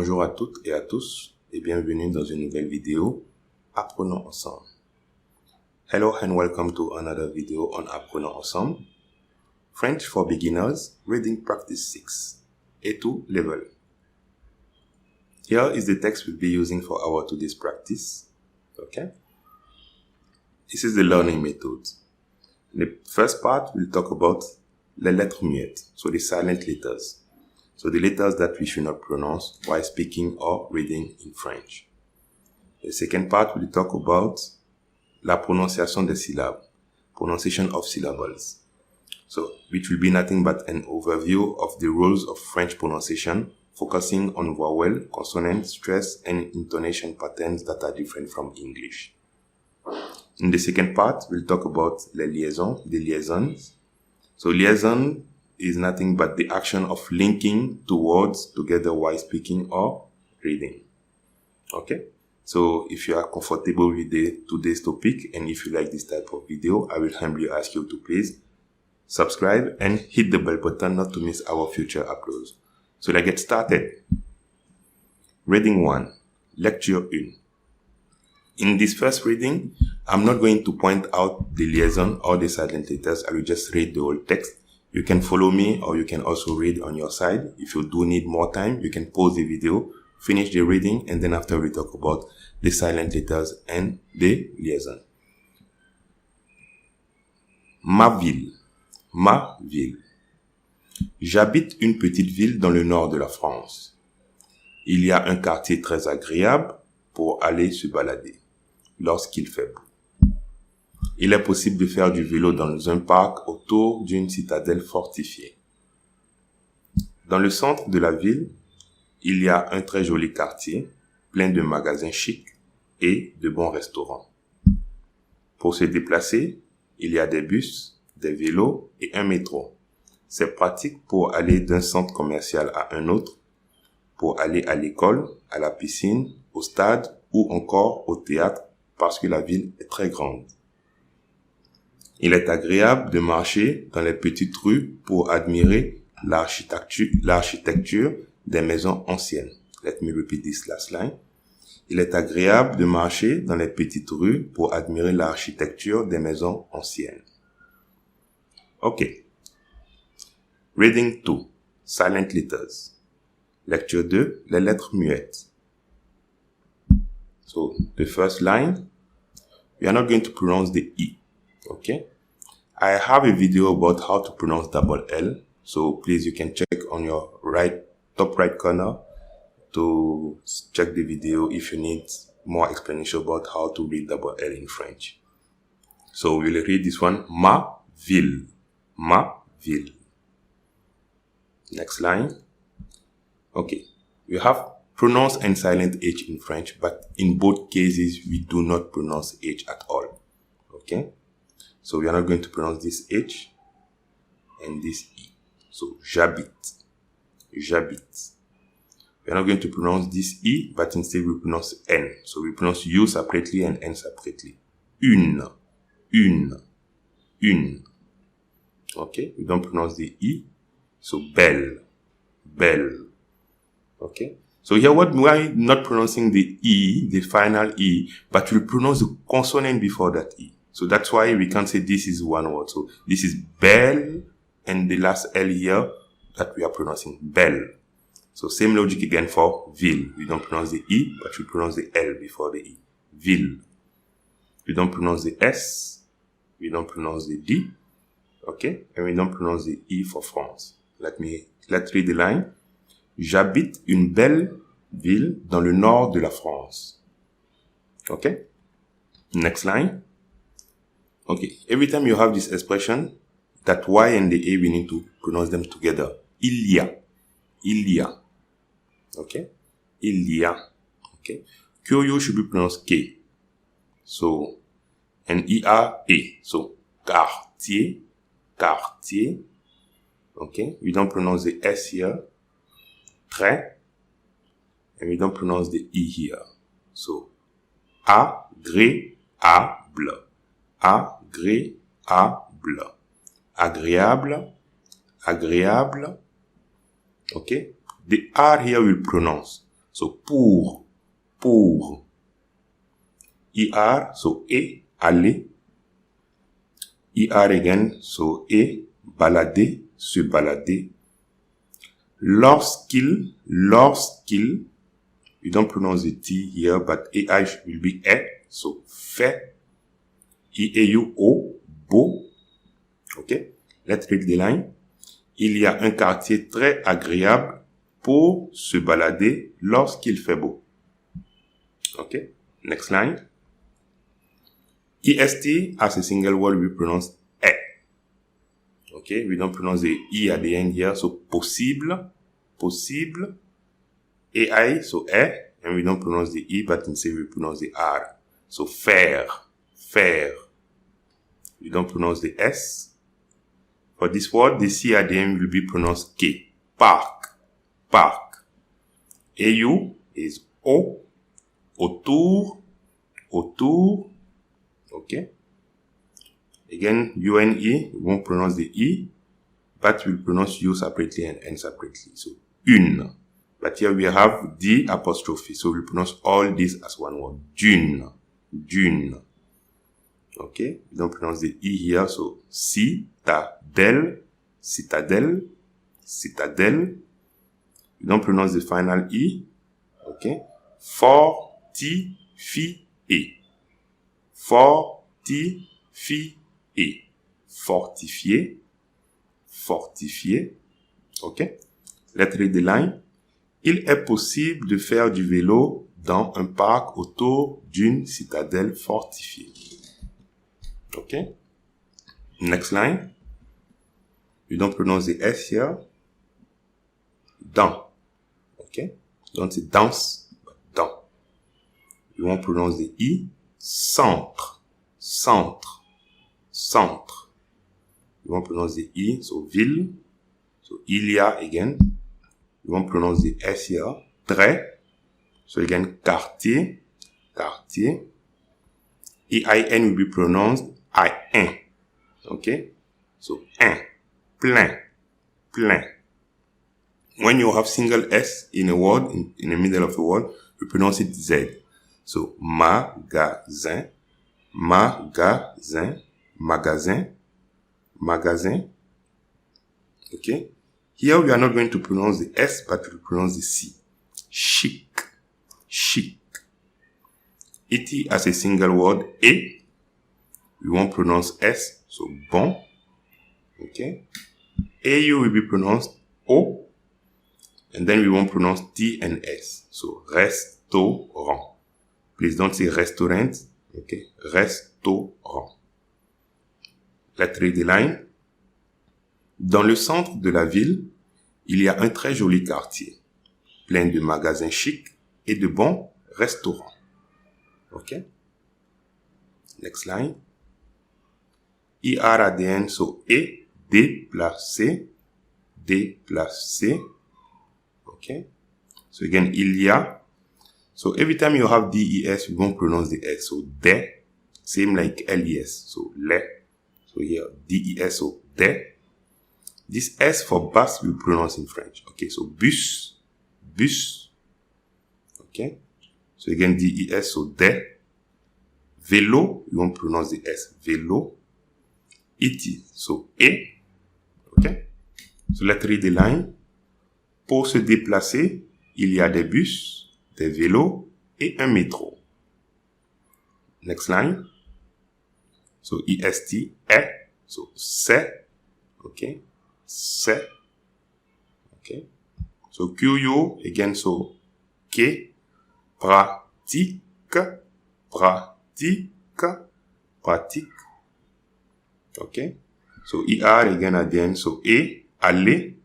Bonjour à toutes et à tous et bienvenue dans une nouvelle vidéo Apprenons ensemble. Hello and welcome to another video on Apprenons ensemble. French for beginners, reading practice 6, A2 level. Here is the text we'll be using for our today's practice. Okay. This is the learning method. The first part we'll talk about les lettres muettes, so the silent letters. So the letters that we should not pronounce while speaking or reading in French. The second part we'll talk about la prononciation des syllabes, pronunciation of syllables. So which will be nothing but an overview of the rules of French pronunciation, focusing on vowel, consonant, stress, and intonation patterns that are different from English. In the second part, we'll talk about les liaisons, the liaisons. So liaison is nothing but the action of linking two words together while speaking or reading. Okay? So if you are comfortable with today's topic and if you like this type of video, I will humbly ask you to please subscribe and hit the bell button not to miss our future uploads. So let's get started. Reading 1. Lecture 1. In this first reading, I'm not going to point out the liaison or the silent letters. I will just read the whole text. You can follow me or you can also read on your side. If you do need more time, you can pause the video, finish the reading, and then after we talk about the silent letters and the liaison. Ma ville. Ma ville. J'habite une petite ville dans le nord de la France. Il y a un quartier très agréable pour aller se balader lorsqu'il fait beau. Il est possible de faire du vélo dans un parc autour d'une citadelle fortifiée. Dans le centre de la ville, il y a un très joli quartier, plein de magasins chics et de bons restaurants. Pour se déplacer, il y a des bus, des vélos et un métro. C'est pratique pour aller d'un centre commercial à un autre, pour aller à l'école, à la piscine, au stade ou encore au théâtre parce que la ville est très grande. Il est agréable de marcher dans les petites rues pour admirer l'architecture des maisons anciennes. Let me repeat this last line. Il est agréable de marcher dans les petites rues pour admirer l'architecture des maisons anciennes. Okay. Reading 2. Silent letters. Lecture 2. Les lettres muettes. So, the first line, we are not going to pronounce the E. Okay, I have a video about how to pronounce double L, so please you can check on your top right corner to check the video if you need more explanation about how to read double L in French. So we'll read this one, ma ville, ma ville. Next line. Okay, we have pronounced and silent H in French, but in both cases we do not pronounce H at all. Okay. So we are not going to pronounce this H and this E. So, j'habite. J'habite. We are not going to pronounce this E, but instead we pronounce N. So we pronounce U separately and N separately. Une. Une. Une. Okay? We don't pronounce the E. So, belle. Belle. Okay? So here why not pronouncing the E, the final E, but we pronounce the consonant before that E. So that's why we can't say this is one word. So this is belle and the last L here that we are pronouncing belle. So same logic again for ville. We don't pronounce the E, but we pronounce the L before the E. Ville. We don't pronounce the S. We don't pronounce the D. Okay? And we don't pronounce the E for France. Let's read the line. J'habite une belle ville dans le nord de la France. Okay? Next line. Okay, every time you have this expression, that Y and the A, we need to pronounce them together. Il y a. Il y a. Okay? Il y a. Okay? QU should be pronounced K. So, and E-R-A. So, quartier. Quartier. Okay? We don't pronounce the S here. Très. And we don't pronounce the E here. So, agréable. Agréable. Agréable. Agréable. Okay? The R here will pronounce. So pour. ER, so aller. ER again, so balader, se balader. Lorsqu'il, you don't pronounce the T here, but AI will be so fait. Beau. Okay, let's read the line. Il y a un quartier très agréable pour se balader lorsqu'il fait beau. Okay, next line. EST as a single word we pronounce Okay, we don't pronounce the E at the end here, so possible. AI, so and we don't pronounce the E, but instead we pronounce the R. So faire. We don't pronounce the S. For this word, the C at the end will be pronounced K. Park. AU is O. Autour. Okay. Again, UNE, we won't pronounce the E, but we'll pronounce U separately and N separately. So, une. But here we have D apostrophe. So we'll pronounce all this as one word. D'une. Okay. We don't pronounce the E here. So, citadelle. We don't pronounce the final E. Okay. Fortifier. Fortifier. Okay. Let's read the line. Il est possible de faire du vélo dans un parc autour d'une citadelle fortifiée. Okay. Next line. You don't pronounce the S here. Dans. Okay. Don't say danse, but dans. You won't pronounce the E. Centre. You won't pronounce the E, so ville. So il y a again. You won't pronounce the S here. Très. So again, quartier. EIN will be pronounced I-N. Okay? So, plein. When you have single S in a word, in the middle of a word, we pronounce it Z. So, magasin. Okay? Here we are not going to pronounce the S, but we pronounce the C. Chic. ET as a single word, we won't pronounce S, so bon. Okay? AU will be pronounced O, and then we won't pronounce T and S. So, restaurant. Please don't say restaurant. Okay? Restaurant. Let's read the line. Dans le centre de la ville, il y a un très joli quartier, plein de magasins chics et de bons restaurants. Okay? Next line. ER at the end, so déplacer. Okay? So again, il y a. So every time you have DES, you won't pronounce the S. So des, same like LES. So les. So here, DES, so des. This S for bus we pronounce in French. Okay, so bus. Okay. So again, DES, so des. Vélo, you won't pronounce the S. Vélo. ET, so E. Okay. So let's read the line. Pour se déplacer, il y a des bus, des vélos et un métro. Next line. So EST, so c'est. Okay. C'est. Okay. So QU, again, so que. Pratique. Okay. So ER again at the end, so aller.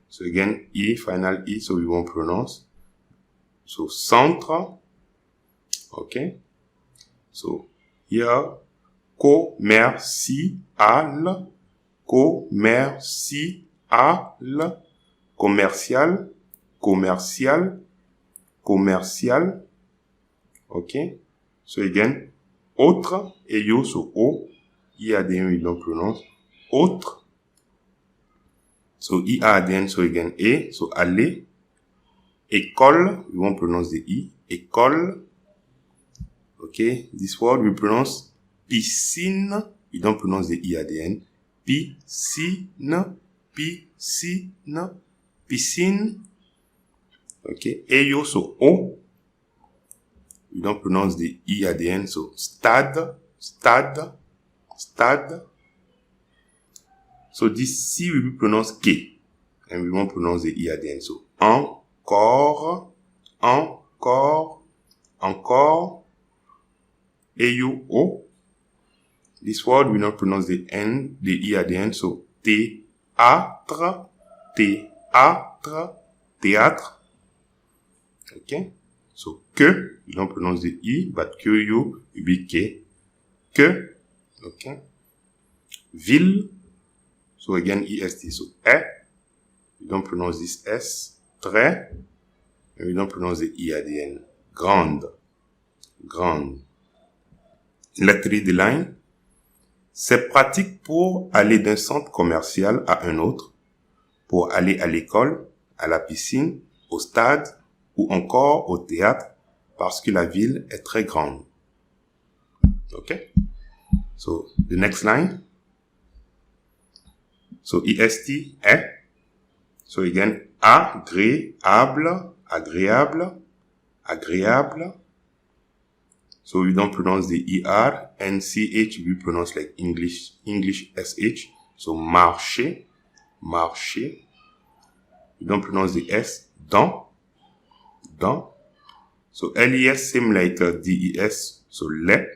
So again, E, final E, so we won't pronounce. So centre. Okay. So here, commercial. Okay. So again, autre, et yo, so O. E at the end, we don't pronounce. Autre. So, E at the end, so again, so aller. École, we won't pronounce the E. École. Okay, this word we pronounce piscine. We don't pronounce the E at the end. Piscine, piscine, piscine. Okay, Eyo, so O. We don't pronounce the E at the end, so stade, stade, stade. So this C will be pronounced K, and we won't pronounce the E at the end. So encore, encore, encore. Eyo, O. This word we not pronounce the N, the E at the end. So théâtre, théâtre, théâtre. Okay. So que, we don't pronounce the E, but que you will be K. Que. Okay. Ville. So again, EST. So we don't pronounce this S. Très. And we don't pronounce the E at the end. Grande. Grande. Lettre de line. C'est pratique pour aller d'un centre commercial à un autre, pour aller à l'école, à la piscine, au stade ou encore au théâtre parce que la ville est très grande. Okay? So, the next line. So, EST, est. So, again, agréable, agréable, agréable. So, we don't pronounce the ER and CH, we pronounce like English SH. So, marcher, marcher. We don't pronounce the S, dans, dans. So, LES, same like DES, so les.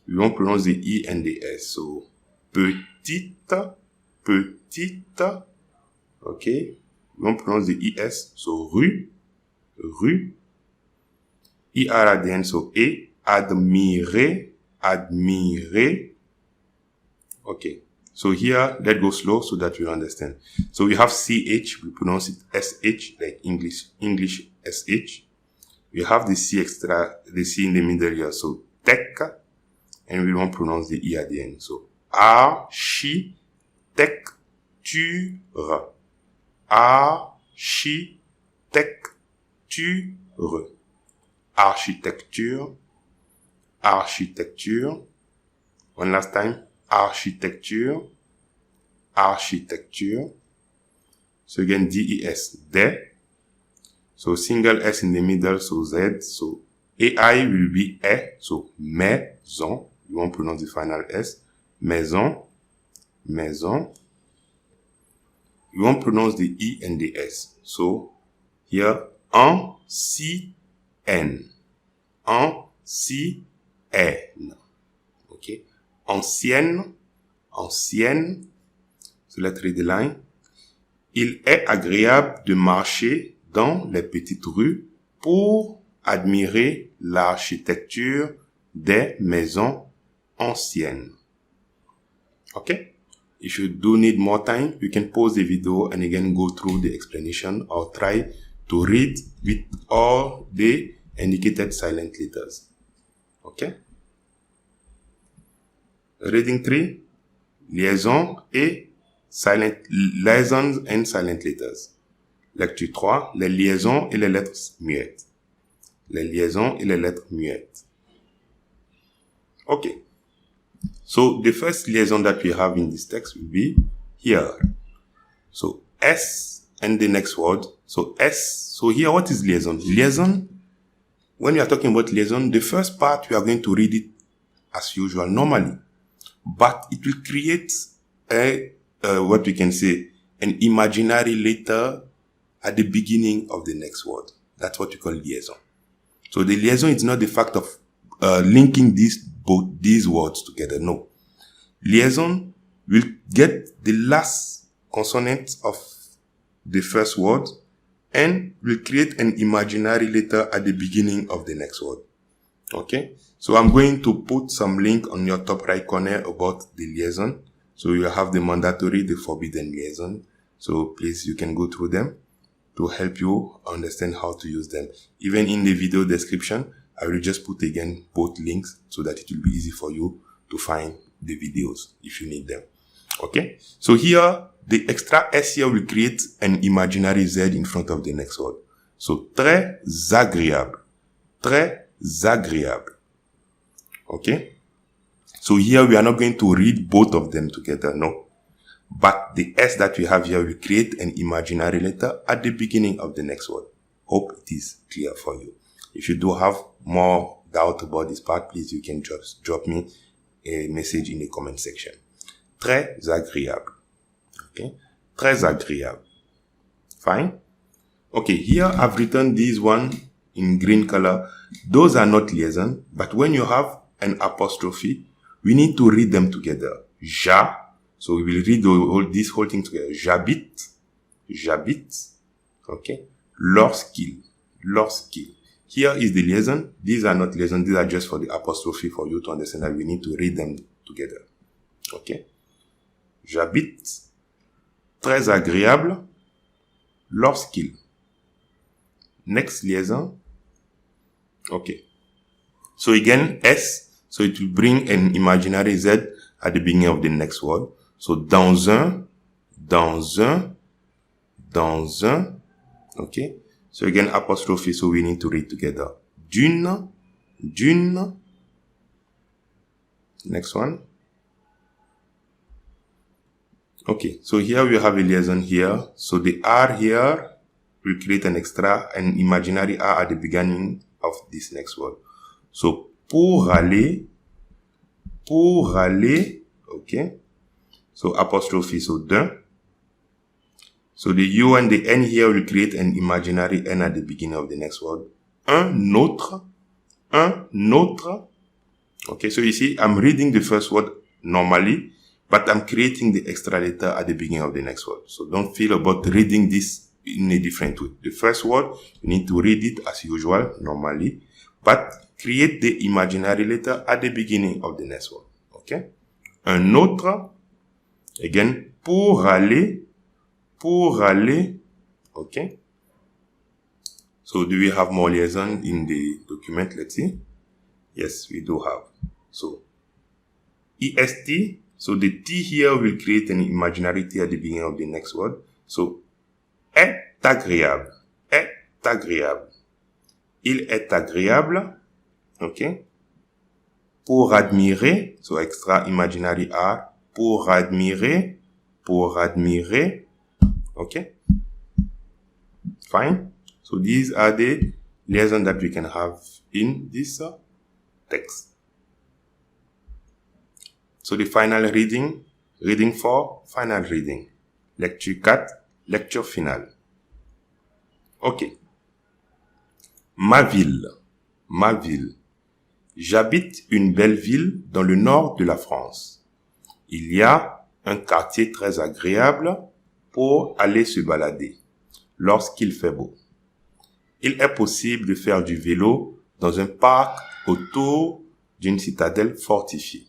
We won't pronounce the E and the S. So, petite, petite. Okay. We won't pronounce the ES. So, rue, rue. ER at the end. So, E. Admirer, admirer. Okay. So here, let's go slow so that you understand. So we have CH, we pronounce it SH, like English SH. We have the C extra, the C in the middle here, so tech, and we won't pronounce the E at the end. So architecture, architecture, architecture, architecture. One last time, architecture, architecture. So again, DES, de. So single S in the middle, so Z. So AI will be E, so maison. You won't pronounce the final S. Maison, maison. You won't pronounce the E and the S. So here, ancienne, ancienne. Okay. Ancienne, ancienne. So let's read the line. Il est agréable de marcher dans les petites rues pour admirer l'architecture des maisons anciennes. Okay? If you do need more time, you can pause the video and again go through the explanation or try to read with all the indicated silent letters. Okay? Reading 3, liaison et liaisons and silent letters. Lecture 3, les liaisons et les lettres muettes. Les liaisons et les lettres muettes. Okay. So the first liaison that we have in this text will be here. So S and the next word. So S. So here, what is liaison? Liaison, when you are talking about liaison, the first part, we are going to read it as usual, normally. But it will create what we can say, an imaginary letter at the beginning of the next word. That's what we call liaison. So the liaison is not the fact of linking both these words together. No. Liaison will get the last consonant of the first word and will create an imaginary letter at the beginning of the next word. Okay? So I'm going to put some link on your top right corner about the liaison. So you have the mandatory, the forbidden liaison. So please, you can go through them to help you understand how to use them. Even in the video description, I will just put again both links so that it will be easy for you to find the videos if you need them. Okay? So here, the extra S here will create an imaginary Z in front of the next word. So, très agréable. Très agréable. Okay? So here we are not going to read both of them together, no. But the S that we have here will create an imaginary letter at the beginning of the next word. Hope it is clear for you. If you do have more doubt about this part, please you can just drop me a message in the comment section. Très agréable. Okay? Très agréable. Fine? Okay, here I've written this one in green color. Those are not liaison, but when you have an apostrophe, we need to read them together. So we will read this whole thing together. J'habite. Okay? Lorsqu'il. Here is the liaison. These are not liaison. These are just for the apostrophe for you to understand that we need to read them together. Okay? J'habite. Très agréable. Lorsqu'il. Next liaison. Okay. So again, S. So it will bring an imaginary Z at the beginning of the next word. So dans un. Okay. So again, apostrophe. So we need to read together. D'une. Next one. Okay. So here we have a liaison here. So the R here will create an imaginary R at the beginning of this next word. So pour aller. Okay. So apostrophe. So d'un. So the U and the N here will create an imaginary N at the beginning of the next word. Un autre. Okay, so you see, I'm reading the first word normally, but I'm creating the extra letter at the beginning of the next word. So don't feel about reading this in a different way. The first word, you need to read it as usual, normally, but create the imaginary letter at the beginning of the next word. Okay? Un autre. Again, pour aller. Okay. So do we have more liaison in the document? Let's see. Yes, we do have. So est. So the T here will create an imaginary T at the beginning of the next word. So est agréable. Il est agréable. Okay. Pour admirer. So extra imaginary R. Pour admirer. Okay. Fine. So these are the liaisons that we can have in this text. So the final reading 4, final reading. Lecture 4, lecture finale. Okay. Ma ville. J'habite une belle ville dans le nord de la France. Il y a un quartier très agréable pour aller se balader lorsqu'il fait beau. Il est possible de faire du vélo dans un parc autour d'une citadelle fortifiée.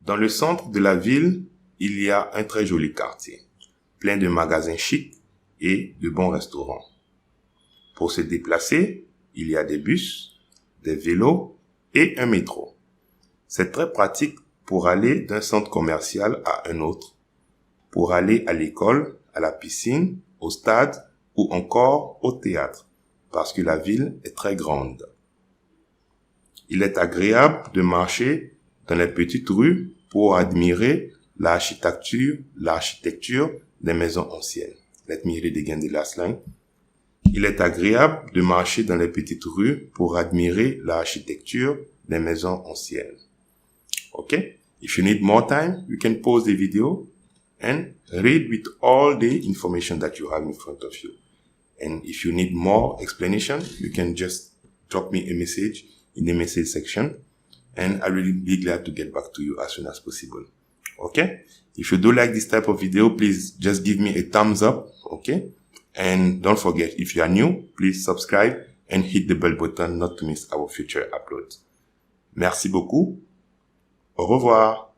Dans le centre de la ville, il y a un très joli quartier, plein de magasins chics et de bons restaurants. Pour se déplacer, il y a des bus, des vélos et un métro. C'est très pratique pour aller d'un centre commercial à un autre, pour aller à l'école, à la piscine, au stade ou encore au théâtre, parce que la ville est très grande. Il est agréable de marcher dans les petites rues pour admirer l'architecture des maisons anciennes. Let me read again the last line. Il est agréable de marcher dans les petites rues pour admirer l'architecture des maisons anciennes. Okay? If you need more time, you can pause the video and read with all the information that you have in front of you. And if you need more explanation, you can just drop me a message in the message section and I will be glad to get back to you as soon as possible. Okay? If you do like this type of video, please just give me a thumbs up. Okay? And don't forget, if you are new, please subscribe and hit the bell button not to miss our future uploads. Merci beaucoup. Au revoir.